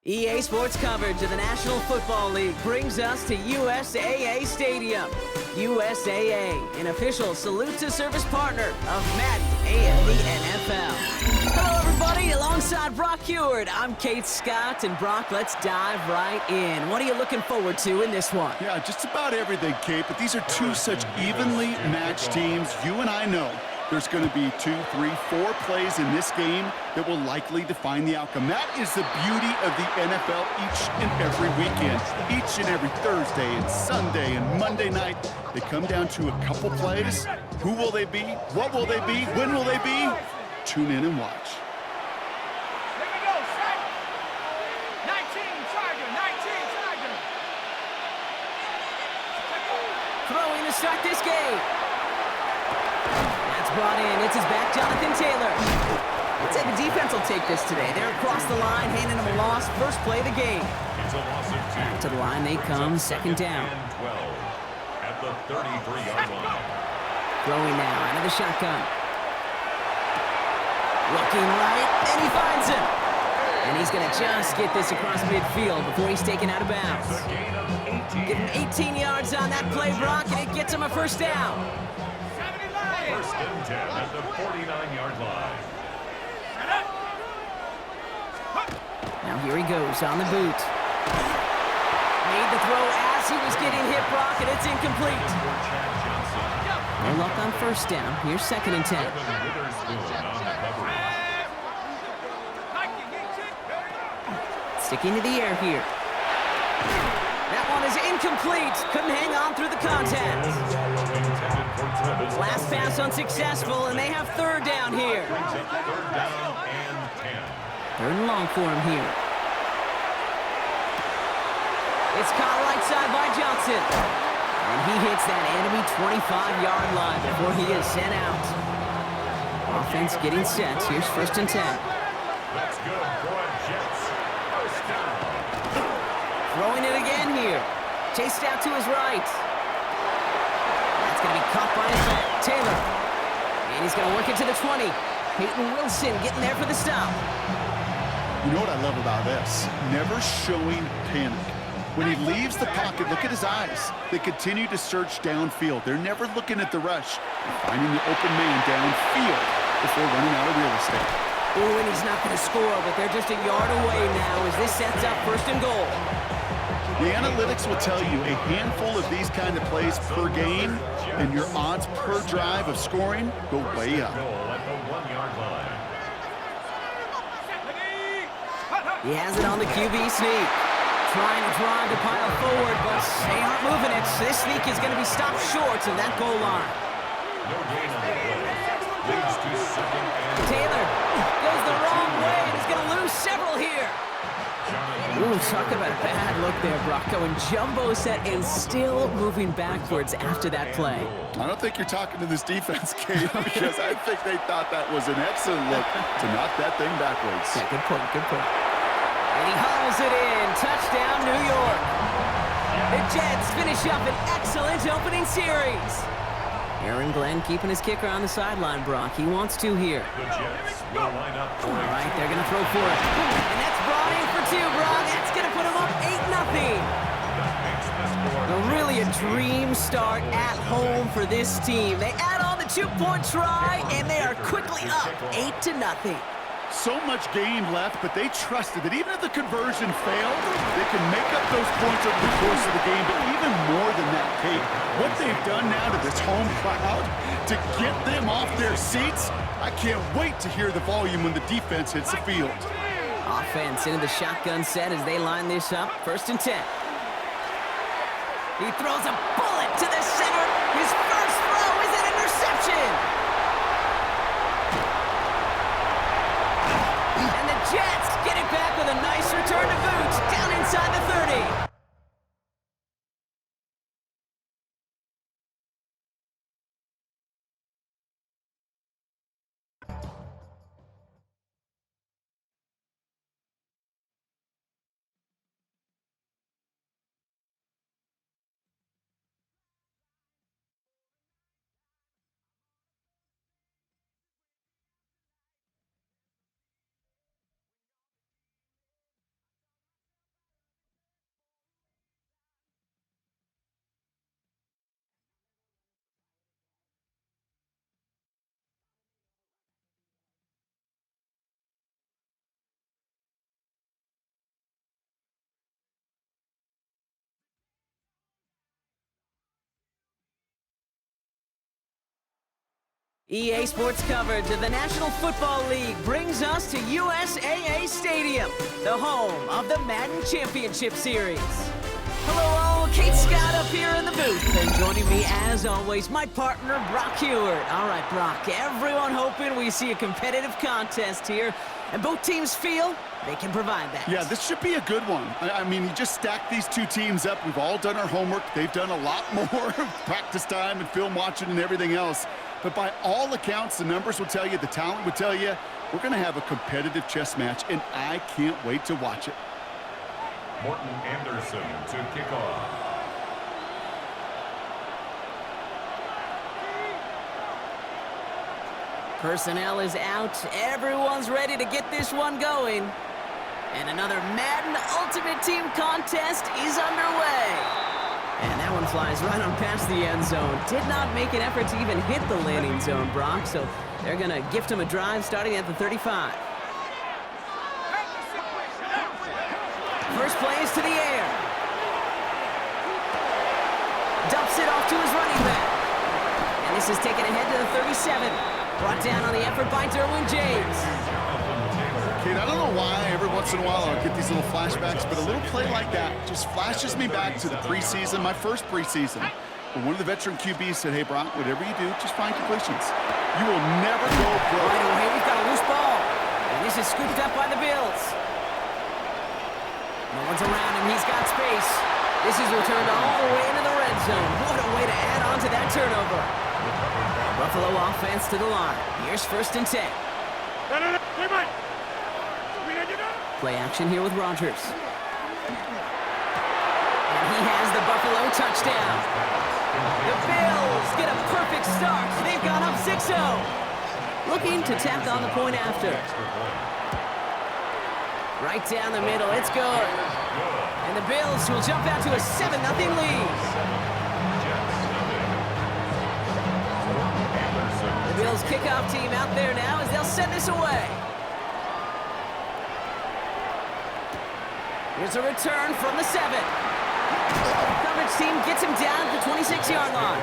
EA Sports coverage of the National Football League brings us to USAA Stadium. USAA, an official salute-to-service partner of Madden NFL. Hello, everybody. Alongside Brock Heward, I'm Kate Scott. And Brock, let's dive right in. What are you looking forward to in this one? Yeah, just about everything, Kate. But these are two such evenly matched teams. You and I know there's going to be 2, 3, 4 plays in this game that will likely define the outcome. That is the beauty of the NFL each and every weekend. Each and every Thursday and Sunday and Monday night, they come down to a couple plays. Who will they be? What will they be? When will they be? Tune in and watch. Here we go, set. 19, Tiger, 19, Tiger. Throwing to start this game. Brought in. It's his back, Jonathan Taylor. I'd say the defense will take this today. They're across the line, handing him a loss. First play of the game. It's a loss of 2. Back to the line they come, second down. 12 at the 33-yard line. Throwing now out of the shotgun. Looking right, and he finds him. And he's going to just get this across midfield before he's taken out of bounds. A gain of 18. Give him 18 yards on that play, Brock, and it gets him a first down. First and 10 at the 49-yard line. Now here he goes on the boot. Made the throw as he was getting hit, Brock, and it's incomplete. No luck on first down. Here's second and 10. Sticking to the air here. That one is incomplete. Couldn't hang on through the contact. Last pass unsuccessful, and they have third down here. Third and long for him here. It's caught right side by Johnson. And he hits that enemy 25-yard line before he is sent out. Offense getting set. Here's first and 10. That's good for Jets. First down. Throwing it again here. Chased out to his right. That's going to be caught by his back. Taylor. And he's going to work it to the 20. Peyton Wilson getting there for the stop. You know what I love about this? Never showing panic. When he leaves the pocket, look at his eyes. They continue to search downfield. They're never looking at the rush. They're finding the open man downfield before running out of real estate. Ooh, and he's not going to score, but they're just a yard away now as this sets up first and goal. The analytics will tell you a handful of these kind of plays per game, and your odds per drive of scoring go way up. At the 1-yard line. He has it on the QB sneak. Trying to drive to pile forward, but they aren't moving it. This sneak is going to be stopped short of that goal line. No gain on the play. Leads to second and Taylor goes the wrong way and is going to lose several here. Ooh, talk about a bad look there, Brock. Going jumbo set and still moving backwards after that play. I don't think you're talking to this defense, Kate, because I think they thought that was an excellent look to knock that thing backwards. Yeah, good point, good point. And he hauls it in. Touchdown, New York. The Jets finish up an excellent opening series. Aaron Glenn keeping his kicker on the sideline, Brock. He wants to here. the Jets will line up for All right, they're going to throw for it. And that's brought in for 2, Brock. That's going to put him up 8-0. Really a dream start at home for this team. They add on the 2-point try, and they are quickly up 8-0. So much game left, but they trusted that even if the conversion failed, they can make up those points over the course of the game. But even more than that, Kate, what they've done now to this home crowd to get them off their seats, I can't wait to hear the volume when the defense hits the field. Offense into the shotgun set as they line this up. First and 10. He throws a bullet to the center. His first throw is an interception. And the Jets get it back with a nice return to boot down inside the 30. EA Sports coverage of the National Football League brings us to USAA Stadium, the home of the Madden Championship Series. Hello all, Kate Scott up here in the booth, and joining me as always, my partner Brock Heward. All right, Brock, everyone hoping we see a competitive contest here, and both teams feel they can provide that. Yeah, this should be a good one. I mean, you just stack these two teams up. We've all done our homework. They've done a lot more practice time and film watching and everything else. But by all accounts, the numbers will tell you, the talent will tell you, we're going to have a competitive chess match, and I can't wait to watch it. Morton Anderson to kick off. Personnel is out. Everyone's ready to get this one going. And another Madden Ultimate Team contest is underway. And that one flies right on past the end zone. Did not make an effort to even hit the landing zone, Brock. So they're going to gift him a drive starting at the 35. First play is to the air. Dumps it off to his running back. And this is taken ahead to the 37. Brought down on the effort by Derwin James. Kate, I don't know why every once in a while I'll get these little flashbacks, but a little play like that just flashes me back to the preseason, my first preseason. When one of the veteran QBs said, hey, Brock, whatever you do, just find completions. You will never go broke. Right away, we've got a loose ball. And this is scooped up by the Bills. No one's around him. He's got space. This is returned all the way into the red zone. What a way to add on to that turnover. Buffalo offense to the line. Here's 1st and 10. Play action here with Rodgers. And he has the Buffalo touchdown. The Bills get a perfect start. They've gone up 6-0. Looking to tack on the point after. Right down the middle. It's good. And the Bills will jump out to a 7-0 lead. The Bills kickoff team out there now as they'll send this away. Here's a return from the 7. Coverage team gets him down at the 26-yard line.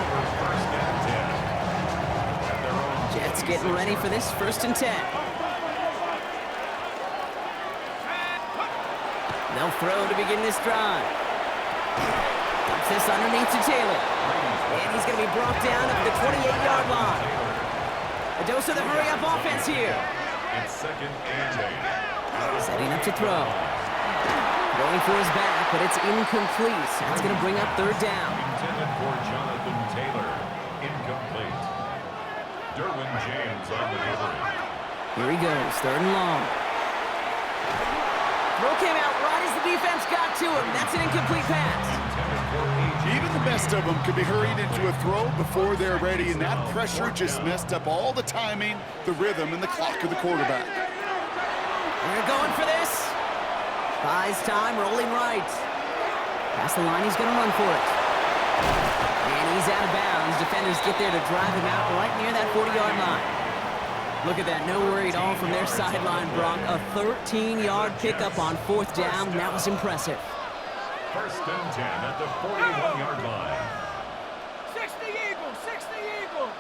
Jets getting ready for this 1st and 10. They'll throw to begin this drive. Dumps this underneath to Taylor. And he's going to be brought down at the 28-yard line. A dose of the hurry-up offense here. It's 2nd and 8. Setting up to throw. Going for his back, but it's incomplete. That's going to bring up 3rd down. Intended for Jonathan Taylor. Incomplete. Derwin James on the delivery. Here he goes, 3rd and long. Throw came out right as the defense got to him. That's an incomplete pass. Even the best of them could be hurried into a throw before they're ready, and that pressure just messed up all the timing, the rhythm, and the clock of the quarterback. They're going for this. Buys time, rolling right. Past the line, he's going to run for it. And he's out of bounds. Defenders get there to drive him out right near that 40-yard line. Look at that, no worry at all from their sideline, Brock. A 13-yard pickup on 4th down. That was impressive. 1st and 10 at the 41-yard line. 6 the Eagle, 6 the Eagle.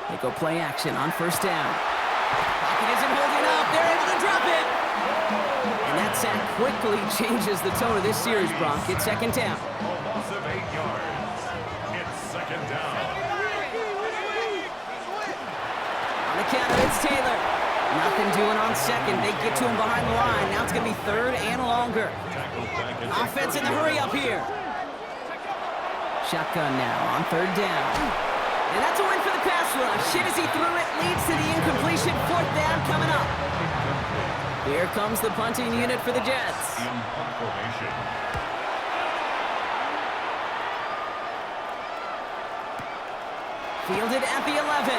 They go play action on 1st down. Pocket isn't holding up. They're able to drop it. And that sack quickly changes the tone of this series, Brock. It's 2nd down. A loss of 8 yards. It's 2nd down. On the counter, it's Taylor. Nothing doing on 2nd. They get to him behind the line. Now it's going to be 3rd and longer. Offense in the hurry up here. Shotgun now on 3rd down. And that's a win for the pass rush. Hit as he threw it, leads to the incompletion. 4th down coming up. Here comes the punting unit for the Jets. In punt formation. Fielded at the 11.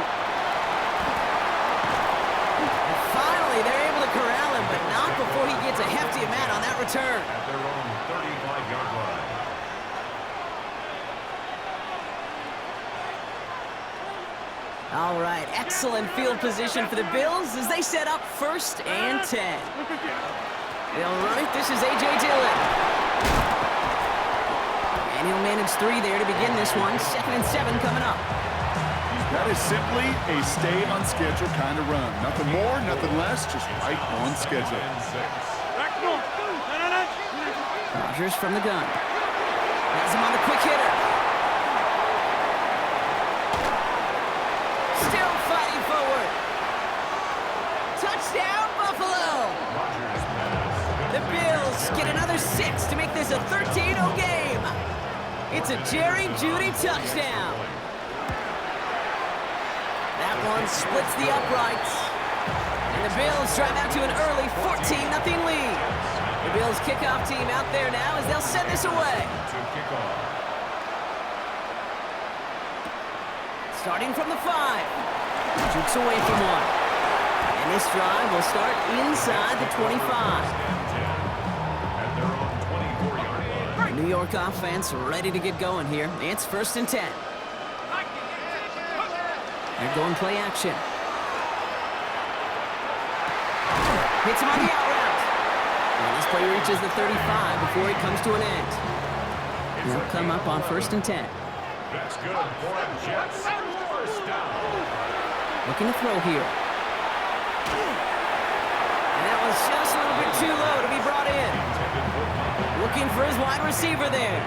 And finally, they're able to corral him, but not before he gets a hefty amount on that return. At their own 35-yard line. All right, excellent field position for the Bills as they set up 1st and 10. They'll run it. This is A.J. Dillon. And he'll manage 3 there to begin this one. 2nd and 7 coming up. That is simply a stay on schedule kind of run. Nothing more, nothing less, just right on schedule. Rodgers from the gun. Has him on the quick hitter. Still fighting forward. Touchdown, Buffalo. The Bills get another 6 to make this a 13-0 game. It's a Jerry Jeudy touchdown. That one splits the uprights. And the Bills drive out to an early 14-0 lead. The Bills kickoff team out there now as they'll send this away. Starting from the 5. Jukes away from 1. And this drive will start inside the 25. The New York offense ready to get going here. It's 1st and 10. They're going play action. Hits him on the out route. And this play reaches the 35 before it comes to an end. They'll come up on 1st and 10. That's good for a Jets. 1st down. Looking to throw here. And that was just a little bit too low to be brought in. Looking for his wide receiver there.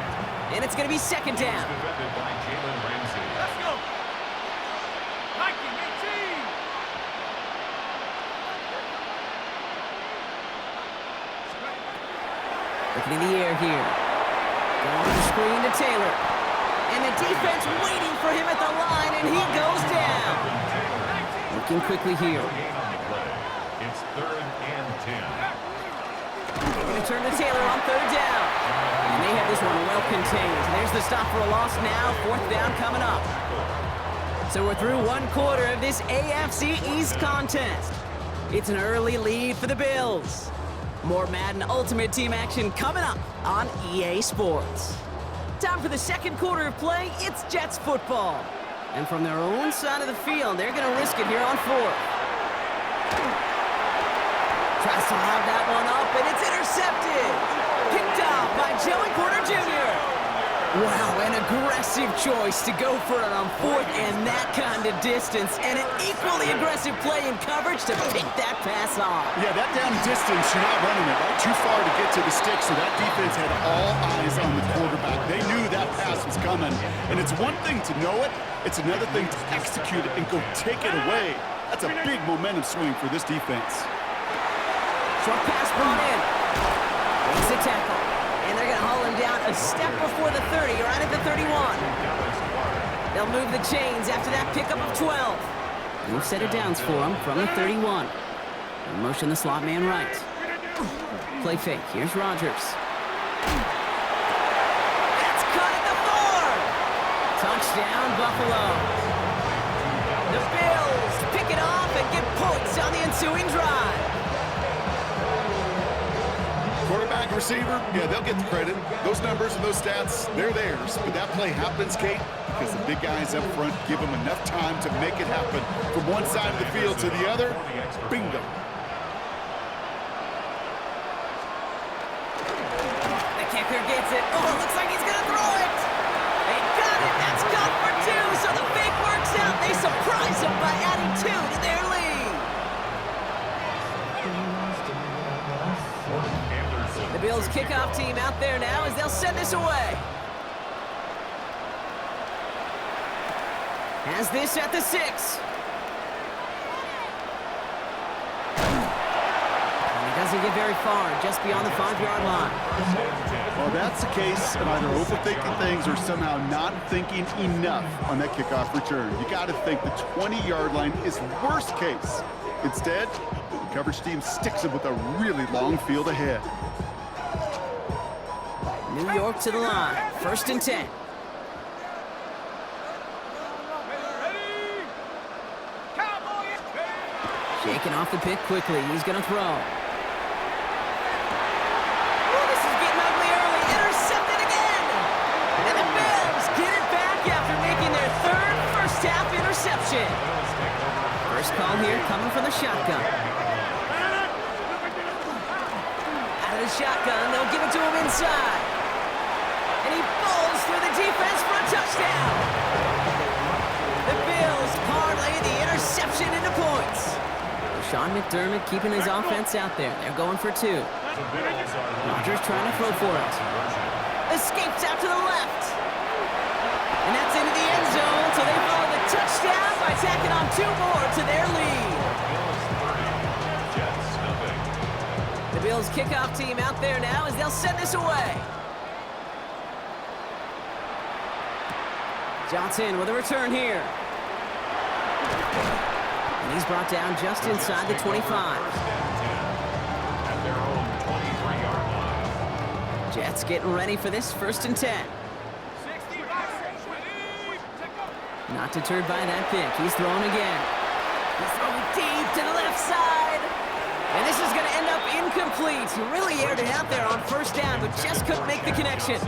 And it's going to be 2nd down. Let's go. Viking 18. Looking in the air here. Going to the screen to Taylor. And the defense waiting for him at the line, and he goes down. Looking quickly here. It's 3rd and 10. They're going to turn to Taylor on 3rd down. And they have this one well contained. There's the stop for a loss now. 4th down coming up. So we're through 1 quarter of this AFC East contest. It's an early lead for the Bills. More Madden Ultimate Team action coming up on EA Sports. Time for the 2nd quarter of play. It's Jets football. And from their own side of the field, they're going to risk it here on 4th. Tries to lob that one up, and it's intercepted. Picked off by Joey Porter Jr. Wow, an aggressive choice to go for it on 4th and that kind of distance, and an equally aggressive play in coverage to pick that pass off. Yeah, that down distance, you're not running it right too far to get to the stick, so that defense had all eyes on the quarterback. They knew that pass was coming, and it's one thing to know it, it's another thing to execute it and go take it away. That's a big momentum swing for this defense. Short pass brought in. Makes a tackle. And they're going to haul him down a step before the 30, right at the 31. They'll move the chains after that pickup of 12. New set of downs for him from the 31. They'll motion the slot man right. Play fake. Here's Rodgers. That's caught at the 4. Touchdown, Buffalo. The Bills pick it off and get points on the ensuing drive. Quarterback, receiver, yeah, they'll get the credit. Those numbers and those stats, they're theirs. But that play happens, Kate, because the big guys up front give them enough time to make it happen. From one side of the field to the other, bingo. The kicker gets it. Oh, looks like he's going to throw it. They got it. That's good for 2. So the fake works out. They surprise him by adding 2 to their lead. The Bills kickoff team out there now as they'll send this away. Has this at the 6. And he doesn't get very far, just beyond the 5-yard line. Well, that's the case of either overthinking things or somehow not thinking enough on that kickoff return. You got to think the 20-yard line is worst case. Instead, the coverage team sticks it with a really long field ahead. New York to the line. 1st and 10. Shaking off the pick quickly. He's going to throw. Oh, this is getting ugly early. Intercepted again. And the Bills get it back after making their 3rd first-half interception. interception. First call here coming from the shotgun. Out of the shotgun, they'll give it to him inside. And he falls through the defense for a touchdown. The Bills parlay the interception into points. Sean McDermott keeping his offense out there. They're going for two. Rodgers trying to throw for it. Escapes out to the left. And that's into the end zone, so they follow the touchdown by tacking on two more to their lead. The Bills kickoff team out there now as they'll send this away. Johnson with a return here. And he's brought down just inside the 25. Jets getting ready for this 1st and 10. Not deterred by that pick. He's throwing again. He's throwing deep to the left side. And this is going to end up incomplete. He really aired it out there on 1st down, but just couldn't make the connection.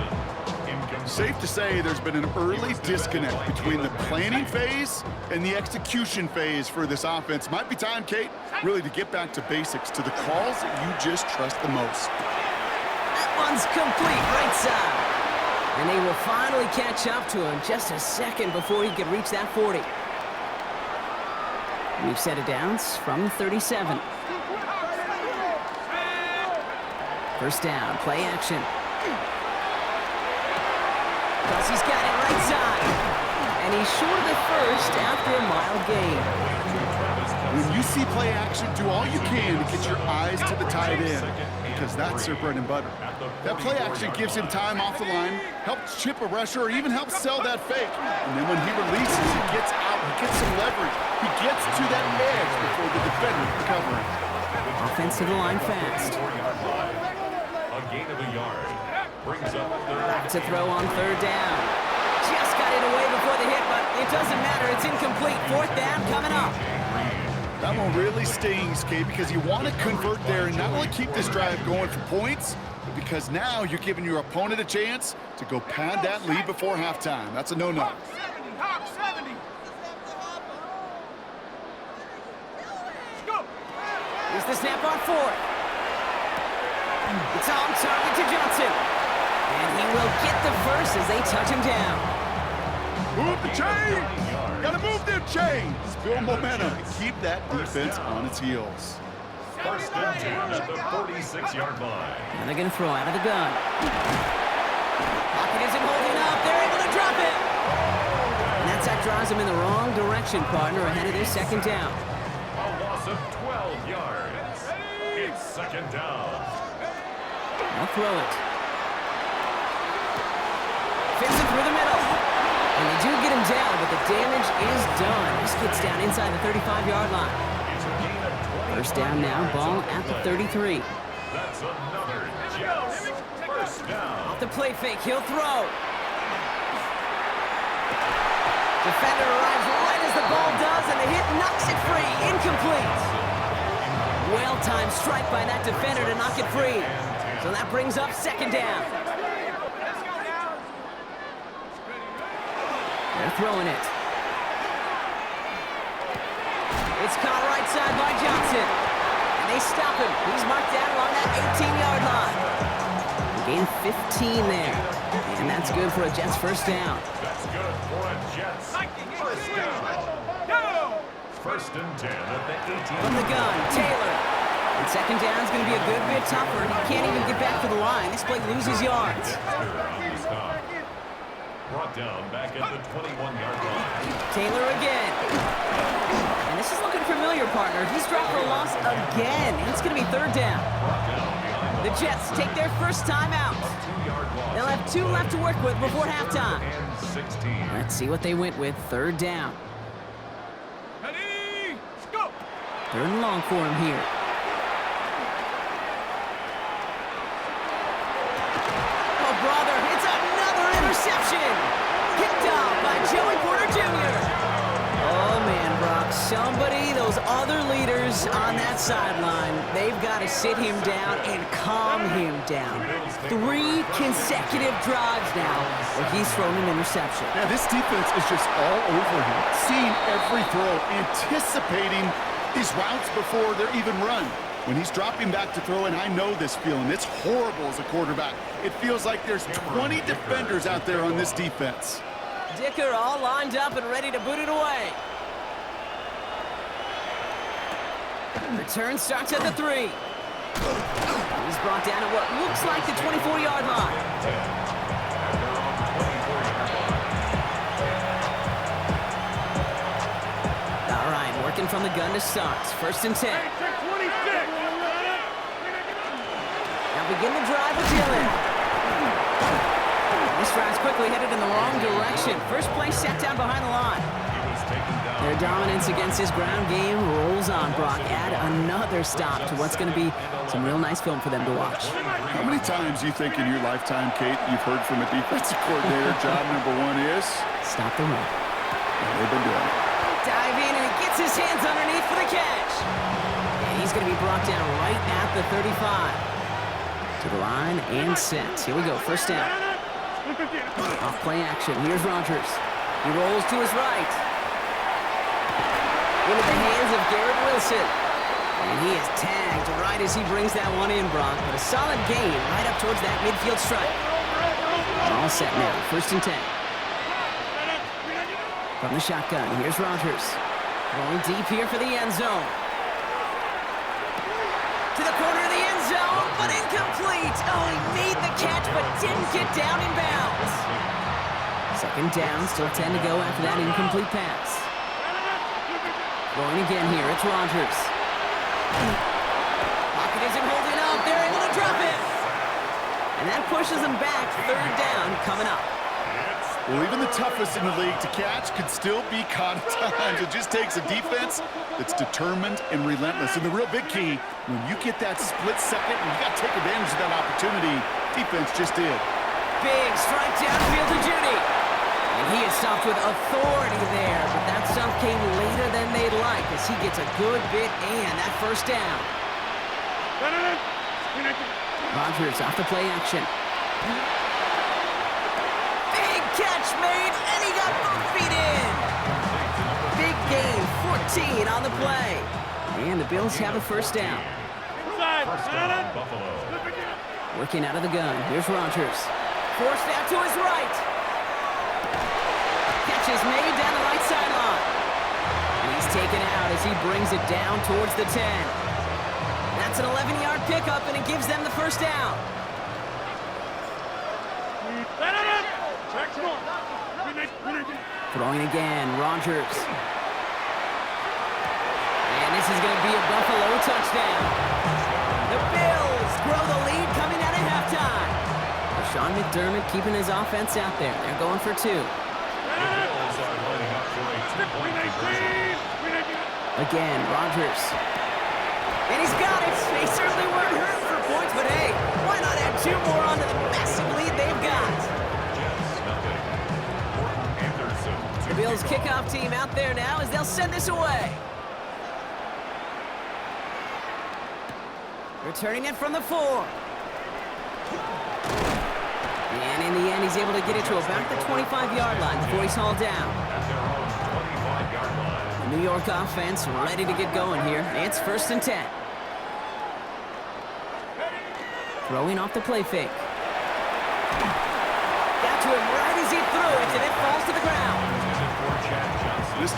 Safe to say there's been an early disconnect between the planning phase and the execution phase for this offense. Might be time, Kate, really to get back to basics, to the calls that you just trust the most. That one's complete right side. And they will finally catch up to him just a second before he could reach that 40. We've set it down from 37. First down, play action. He's got it right side. And he's short of the first after a mild gain. When you see play action, do all you can to get your eyes to the tight end, because that's their bread and butter. That play action gives him time off the line, helps chip a rusher, or even helps sell that fake. And then when he releases, he gets out, he gets some leverage. He gets to that edge before the defender can cover him. Offense to the line fast. A gain of a yard. Brings up Back to throw on 3rd down. Just got it away before the hit, but it doesn't matter. It's incomplete. 4th down coming up. That one really stings, Kate, because you want to convert there and not only keep this drive going for points, but because now you're giving your opponent a chance to go pad that lead before halftime. That's a no-no. Hawk 70. Go. Here's the snap on 4th. It's on target to Johnson. And he will get the first as they touch him down. Move the chain! Gotta move them chains! Build momentum. Keep that defense on its heels. 1st and 10 at the 46-yard line. And they're going to throw out of the gun. Pocket isn't holding up. They're able to drop it. And that draws him in the wrong direction, partner, ahead of this 2nd down. A loss of 12 yards. It's 2nd down. They'll throw it. Fits it through the middle. And they do get him down, but the damage is done. This gets down inside the 35-yard line. It's a gain of 20. 1st down now, ball at the 33. That's another Jets 1st down. Off the play fake, he'll throw. Defender arrives right as the ball does, and the hit knocks it free. Incomplete. Well-timed strike by that defender to knock it free. So that brings up 2nd down. They're throwing it. It's caught right side by Johnson. And they stop him. He's marked down along that 18-yard line. Gain 15 there. And that's good for a Jets 1st down. That's good for a Jets 1st down. 1st and 10 at the 18. From the gun, Taylor. And 2nd down is going to be a good bit tougher. He can't even get back to the line. This play loses yards. Brought down back at the 21-yard line. Taylor again. And this is looking familiar, partner. He's dropped for a loss again. And it's going to be 3rd down. The Jets take their 1st time out. They'll have 2 left to work with before halftime. Let's see what they went with. 3rd down. Ready, go. 3rd and long for him here. Oh, brother, it's another interception. Picked up by Joey Porter Jr. Oh, man, Brock, somebody, those other other leaders on that sideline. They've got to sit him down and calm him down. 3 consecutive drives now where he's thrown an interception. Yeah, this defense is just all over him, seeing every throw, anticipating these routes before they're even run. When he's dropping back to throw, and I know this feeling, it's horrible as a quarterback. It feels like there's 20 defenders out there on this defense. Dicker all lined up and ready to boot it away. Return starts at the 3. He's brought down at what looks like the 24-yard line. All right, working from the gun to start. 1st and 10. Now begin the drive with Dillon. This drive's quickly headed in the wrong direction. First play set down behind the line. Their dominance against his ground game rolls on, Brock. Add another stop to what's going to be some real nice film for them to watch. How many times do you think in your lifetime, Kate, you've heard from a defensive coordinator, job number 1 is? Stop the run. Yeah, they've been doing it. Dive in, and he gets his hands underneath for the catch. And he's going to be brought down right at the 35. To the line and set. Here we go, 1st down. Off play action. Here's Rodgers. He rolls to his right. Into the hands of Garrett Wilson. And he is tagged right as he brings that one in, Brock. But a solid gain right up towards that midfield stripe. All set now. 1st and 10. From the shotgun, here's Rodgers. Going deep here for the end zone. To the corner of the end zone, but incomplete. Oh, he made the catch, but didn't get down in bounds. 2nd down, still 10 to go after that incomplete pass. Going again here, it's Rodgers. Pocket isn't holding up, they're able to drop it. And that pushes them back, 3rd down coming up. Well, even the toughest in the league to catch could still be caught at times. It just takes a defense that's determined and relentless. And the real big key, when you get that split second, and you got to take advantage of that opportunity, defense just did. Big strike downfield to Judy. And he is stopped with authority there, but that stuff came later than they'd like as he gets a good bit and that 1st down. Rodgers off the play action. Big catch made, and he got both feet in. Big gain, 14 on the play. And the Bills have a 1st down. Working out of the gun, here's Rodgers. Forced out to his right. Catch is made down the right sideline. And he's taken out as he brings it down towards the 10. That's an 11-yard pickup, and it gives them the 1st down. Throwing again, Rodgers. And this is going to be a Buffalo touchdown. The Bills grow the lead coming out of halftime. Sean McDermott keeping his offense out there. They're going for 2. Again, Rodgers. And he's got it. They certainly weren't hurt for points, but hey, why not add 2 more onto the massive lead they've got? The Bills kickoff team out there now as they'll send this away. Returning it from the 4. And in the end, he's able to get it to about the 25-yard line before he's hauled down. The New York offense ready to get going here. It's 1st and 10. Throwing off the play fake. Got to him right as he threw it, and it falls to the ground. This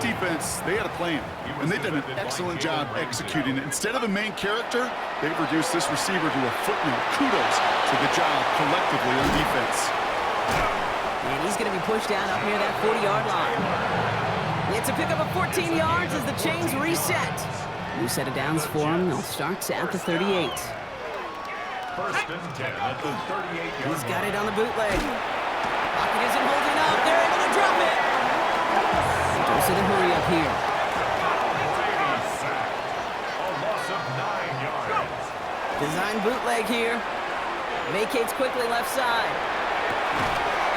defense, they had a plan, and they've done an excellent job executing it. Instead of a main character, they've reduced this receiver to a footnote. Kudos to the job collectively on defense. And he's going to be pushed down up near that 40-yard line. It's a pickup of 14 yards as the chains reset. New set of downs for him. They'll start at the 38. 1st and 10 at the 38-yard line. He's got it on the bootleg. Pocket isn't holding up. They're able to drop it. Dose of the hurry up here. A loss of 9 yards. Design bootleg here. Vacates quickly left side.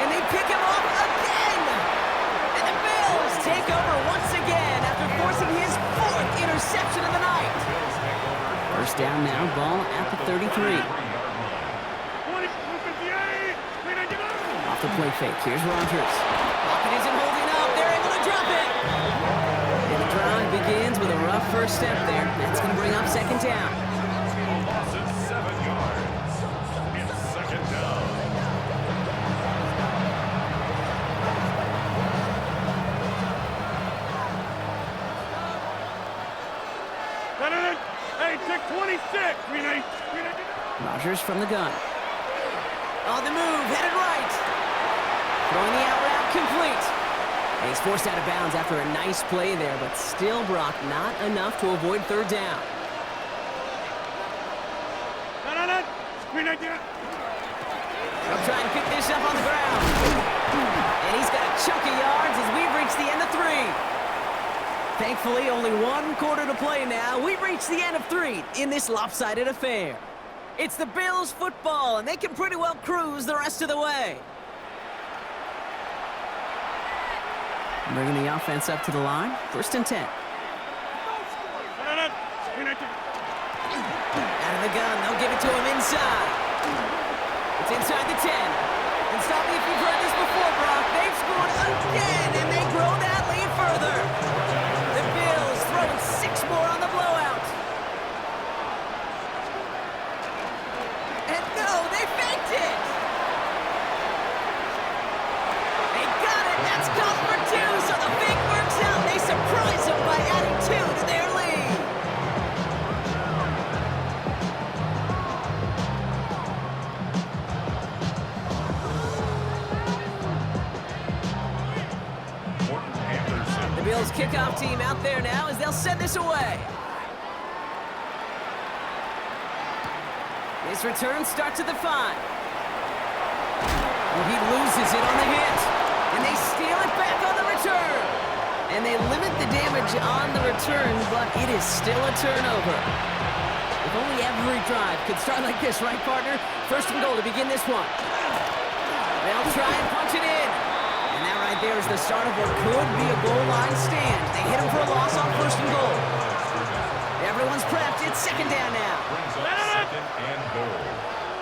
And they pick him off again. And the Bills take over once again after forcing his 4th interception of the night. First down now, ball at the 33. Off the play fake, here's Rodgers. Pocket isn't holding up, they're able to drop it. And the drive begins with a rough first step there. That's going to bring up second down. A loss of 7 yards. It's second down. Hey, check 26. Rodgers from the gun. On the move, headed right. Throwing the out route complete. And he's forced out of bounds after a nice play there, but still, Brock, not enough to avoid third down. I'm trying to pick this up on the ground. And he's got a chunk of yards as we've reached the end of 3. Thankfully, only 1 quarter to play now. We've reached the end of 3 in this lopsided affair. It's the Bills football, and they can pretty well cruise the rest of the way. Bringing the offense up to the line. First and 10. Out of the gun, they'll give it to him inside. It's inside the 10. And stop me if you've heard this before, Brock. They've scored again, and they grow that lead further. The Bills throwing 6 more on the blowout. And no, they faked it. They got it. That's caught for 2, so the fake works out. They surprise them by adding 2 to their lead. The Bills kickoff team out there now as they'll send this away. This return starts at the 5. Well, he loses it on the hit. And they steal it back on the return. And they limit the damage on the return, but it is still a turnover. If only every drive could start like this, right, partner? First and goal to begin this one. They'll try and punch it in. And that right there is the start of what could be a goal line stand. They hit him for a loss on first and goal. Everyone's prepped. It's second down now. Second and goal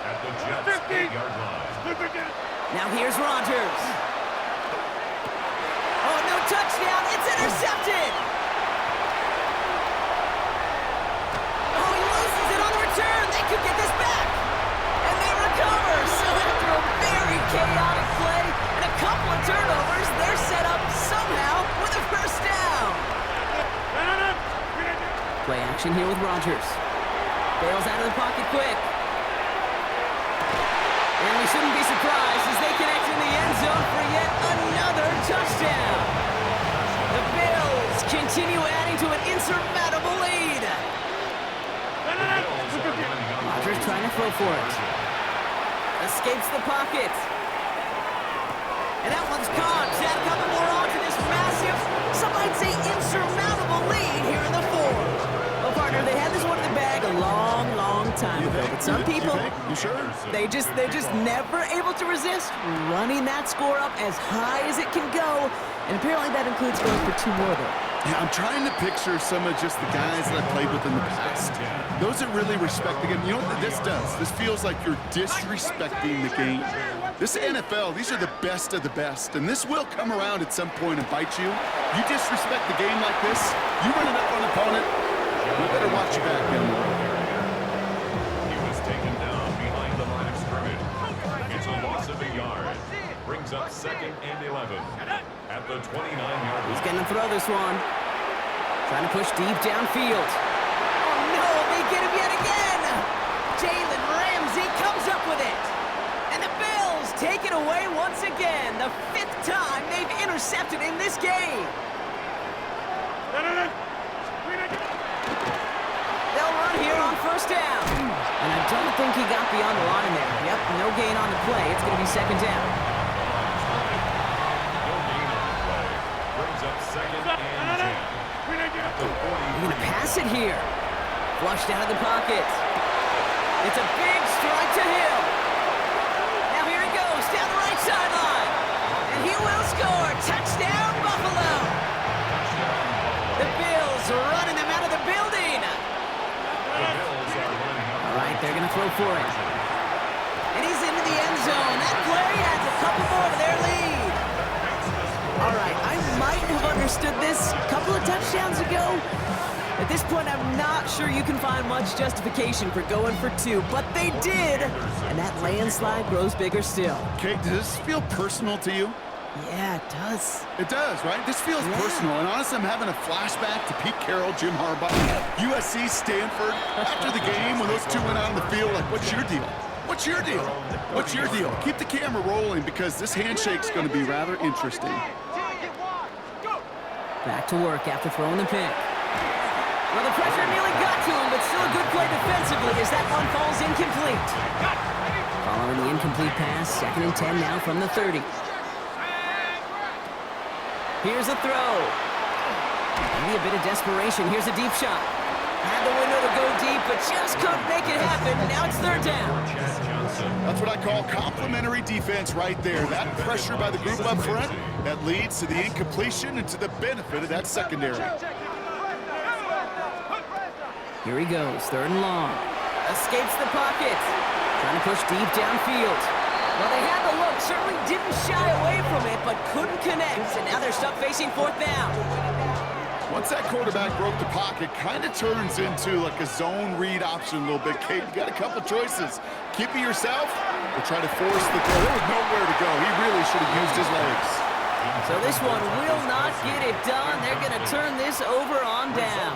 at the Jets' 8-yard line. Now here's Rodgers. Oh, no touchdown. It's intercepted. Oh, he loses it on the return. They could get this back. And they recover. So after a very chaotic play and a couple of turnovers, they're set up somehow with a first down. Play action here with Rodgers. Bails out of the pocket quick. And we shouldn't be surprised as they connect in the end zone for yet another touchdown. The Bills continue adding to an insurmountable lead. Rodgers trying to throw for it. Escapes the pocket. And that one's caught. Add a couple more on to this massive, some might say insurmountable lead here in the 4th. Well, partner, they had this one in the bag a long, long time ago. But some people, You sure? they're just never able to resist running that score up as high as it can go. And apparently that includes going for 2 more there. Yeah, I'm trying to picture some of just the guys that I played with in the past. Those that really respect the game. You know what this does? This feels like you're disrespecting the game. This NFL, these are the best of the best, and this will come around at some point and bite you. You disrespect the game like this, you run it up on an opponent, you better watch your back down the road. He was taken down behind the line of scrimmage. It's a loss of 1 yard. Brings up second and 11 at the 29-yard He's line. going to throw this one. Trying to push deep downfield. Oh, no, they get him yet again. Jalen Ramsey comes up with it. And the Bills take it away once again. The 5th time they've intercepted in this game. They'll run here on first down. And I don't think he got beyond the line there. Yep, no gain on the play. It's going to be second down. No gain on the play. Brings up second and 10. At the 40. They're going to pass it here. Flushed out of the pocket. It's a big strike to Hill. Now here he goes down the right sideline. And he will score. Touchdown, Buffalo. The Bills are running them out of the building. throw for it. And he's into the end zone. That play adds a couple more to their lead. All right, I might have understood this a couple of touchdowns ago. At this point, I'm not sure you can find much justification for going for 2, but they did, and that landslide grows bigger still. Okay, does this feel personal to you? Yeah, it does. It does, right? This feels personal, and honestly, I'm having a flashback to Pete Carroll, Jim Harbaugh, USC, Stanford. After the game, when those two went out on the field, like, what's your deal? What's your deal? What's your deal? Keep the camera rolling because this handshake's going to be rather interesting. Back to work after throwing the pick. Well, the pressure nearly got to him, but still a good play defensively as that one falls incomplete. Following the incomplete pass, 2nd and 10 now from the 30. Here's a throw. Maybe a bit of desperation. Here's a deep shot. Had the window to go deep, but just couldn't make it happen. Now it's 3rd down. That's what I call complimentary defense right there. That pressure by the group up front, that leads to the incompletion and to the benefit of that secondary. Here he goes, 3rd and long. Escapes the pocket. Trying to push deep downfield. Well, they had the look, certainly didn't shy away from it, but couldn't connect. And now they're stuck facing 4th down. Once that quarterback broke the pocket, kind of turns into like a zone read option a little bit. Kate, you got a couple choices. Keep it yourself or try to force the throw. There was nowhere to go. He really should have used his legs. So this one will not get it done. They're going to turn this over on down.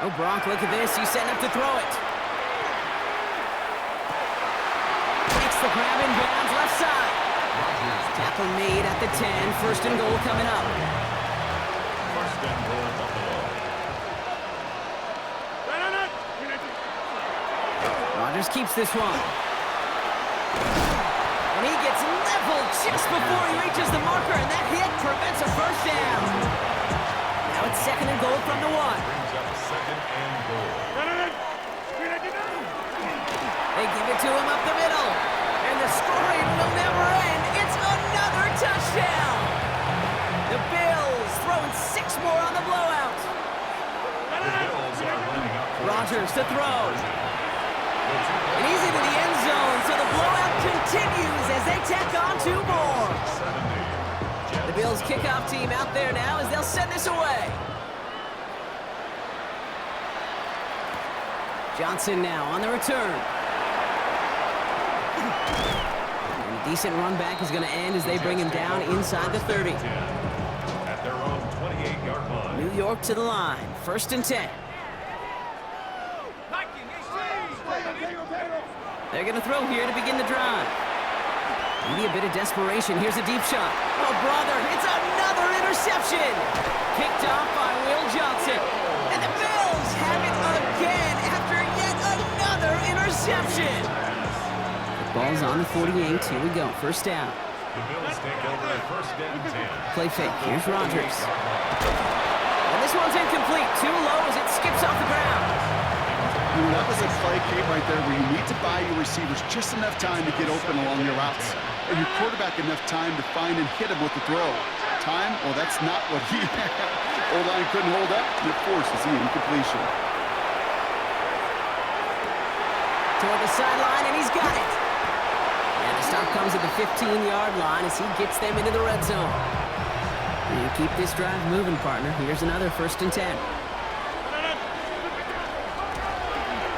Oh, Brock, look at this. He's setting up to throw it. Makes the grab in bounds left side. Tackle made at the 10. 1st and goal coming up. 1st and goal, Buffalo. Rodgers keeps this one. And he gets leveled just before he reaches the marker, and that hit prevents a 1st down. Now it's 2nd and goal from the 1. Brings up 2nd and goal. They give it to him up the middle. And the scoring will never end. It's another touchdown. The Bills throwing 6 more on the blowout. The Bills are lining up for Rodgers to throw. And he's into the end zone, so the blowout continues as they tack on 2 more. The Bills kickoff team out there now as they'll send this away. Johnson now on the return. And a decent run back is going to end as they bring him down inside the 30. At their own 28-yard line. New York to the line, 1st and 10. They're going to throw here to begin the drive. Maybe a bit of desperation. Here's a deep shot. Oh, brother, it's another interception. Picked off by Will Johnson. And the Bills have it again after yet another interception. The ball's on the 48. Here we go. 1st down. The Bills take over at 1st and 10. Play fake. Here's Rodgers. And this one's incomplete. Too low as it skips off the ground. That was a play, Kate, right there where you need to buy your receivers just enough time to get open along your routes. And your quarterback enough time to find and hit him with the throw. Time? Well, that's not what he had. O-line couldn't hold up, and it forces the incompletion. Toward the sideline, and he's got it. And the stop comes at the 15-yard line as he gets them into the red zone. And you keep this drive moving, partner. Here's another 1st and 10.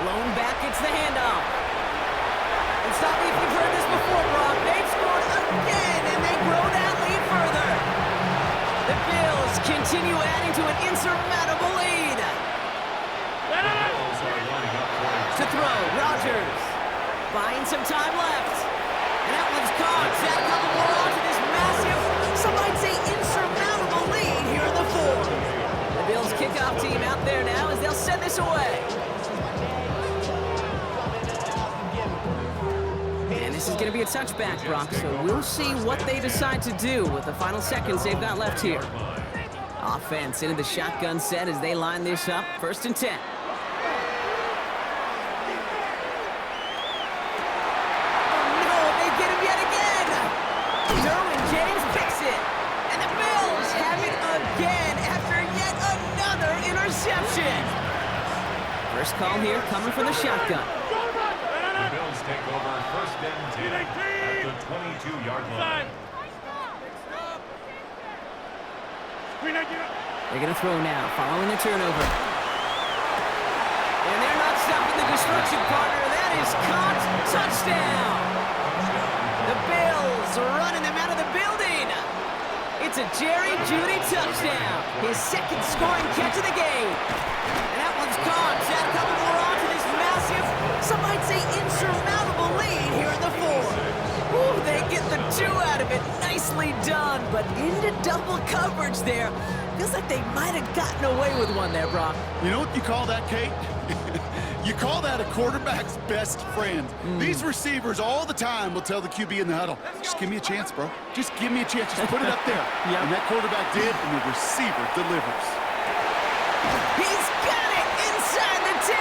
Blown back, gets the handoff. And stop me if you've heard this before, Brock. They've scored again, and they grow that lead further. The Bills continue adding to an insurmountable lead. To throw, Rodgers. Buying some time left. And that one's caught. Set a couple more onto this massive, some might say insurmountable lead here in the 4th. The Bills kickoff team out there now as they'll send this away. This is going to be a touchback, Brock, so we'll see what they decide to do with the final seconds they've got left here. Offense into the shotgun set as they line this up. 1st and 10. Oh, no, they get him yet again. Derwin James picks it. And the Bills have it again after yet another interception. First call here coming from the shotgun. The Bills take over first and 10 at the 22-yard line. They're going to throw now, following the turnover. And they're not stopping the destruction, partner. That is caught. Touchdown! The Bills running them out of the building. It's a Jerry Jeudy touchdown. His second scoring catch of the game. And that one's caught. Add a couple more on to this massive, some might say insurmountable lead here in the fourth. Ooh, they get the 2 out of it. Nicely done, but into double coverage there. Feels like they might have gotten away with one there, Brock. You know what you call that, Kate? You call that a quarterback's best friend. These receivers all the time will tell the QB in the huddle, just give me a chance, bro. Just give me a chance. Just put it up there. Yep. And that quarterback did, and the receiver delivers. He's got it inside the 10.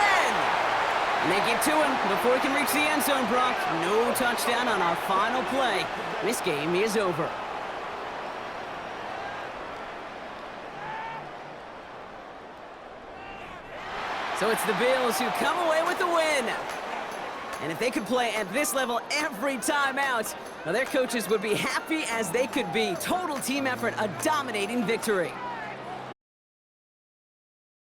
And they get to him before he can reach the end zone, Brock. No touchdown on our final play. This game is over. So it's the Bills who come away with the win. And if they could play at this level every time out, well, their coaches would be happy as they could be. Total team effort, a dominating victory.